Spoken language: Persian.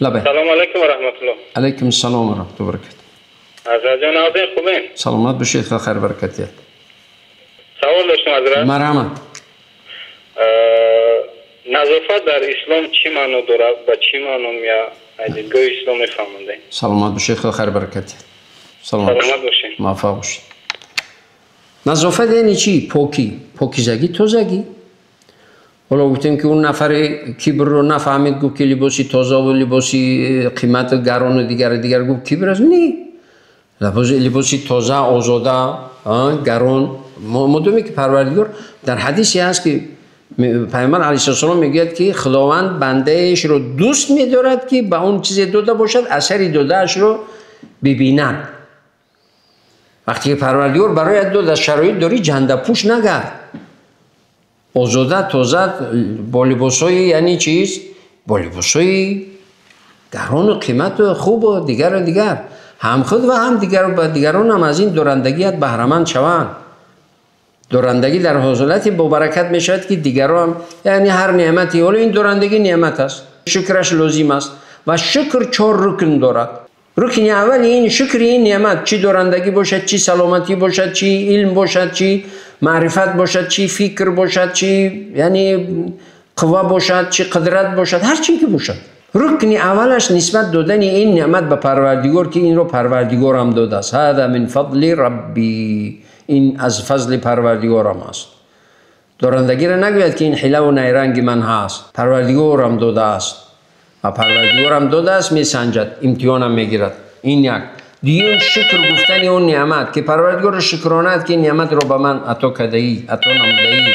لبه. سلام علیکم و رحمت الله. علیکم السلام و رحمت الله و برکاته. حضرت جان آذین خوبین؟ سلامت باشید، خیر برکتیت. سوال داشتم حضرت. مرحبا. نظافت در اسلام چی معنی دارد و چی معنی میاد؟ دیدگاه اسلام میفهمونده. سلامت باشید، خیر برکتیت. سلامت باشید. موفق باشید. نظافت یعنی چی؟ پاکیزگی، تازگی. حالا گفتیم که اون نفر کبر رو نفهمید، گفت که لباسی تازه و لباسی قیمت گران و دیگر گفت کبر است. نه، لباسی تازه، آزاده، گران. مدامی که پروردگار در حدیثی هست که پیامبر علیه السلام میگوید که خداوند بندهش رو دوست می‌دارد که به اون چیز داده باشد اثری دادهش رو ببیند. وقتی که پروردگار برایت داد از شرایط داری، جنده پوش نگرد، آزاده تازه با لباسای یعنی چیز؟ با لباسای گران و قیمت و خوب و دیگر هم خود و هم دیگران هم از این دورندگیت بهره‌مند شوند. دورندگی در حاصلتی با برکت می شود که دیگران، یعنی هر نعمتی، حالا این دورندگی نعمت است، شکرش لازم است و شکر 4 رکن دارد. رکن اول این شکر این نعمت، چی دورندگی باشد، چی سلامتی باشد، چی علم باشد، چی معرفت باشد، چی فکر باشد، چی یعنی قوا باشد، چی قدرت باشد، هر چی که باشد. رکن اولش نسبت دادن این نعمت به پروردگار که این رو پروردگارم داده است. هذا من فضل ربی، این از فضل پروردگارم است. دورندگی را نگوید که این حیله و نیرنگ من هست، پروردگارم داده است و پروردگارم داده است میسنجد، امتحانم میگیرد. این یک. دیگه شکر گفتن اون نعمت که پروردگار شکرانه است که نعمت رو به من عطا کرده‌ای، عطا نموده‌ای.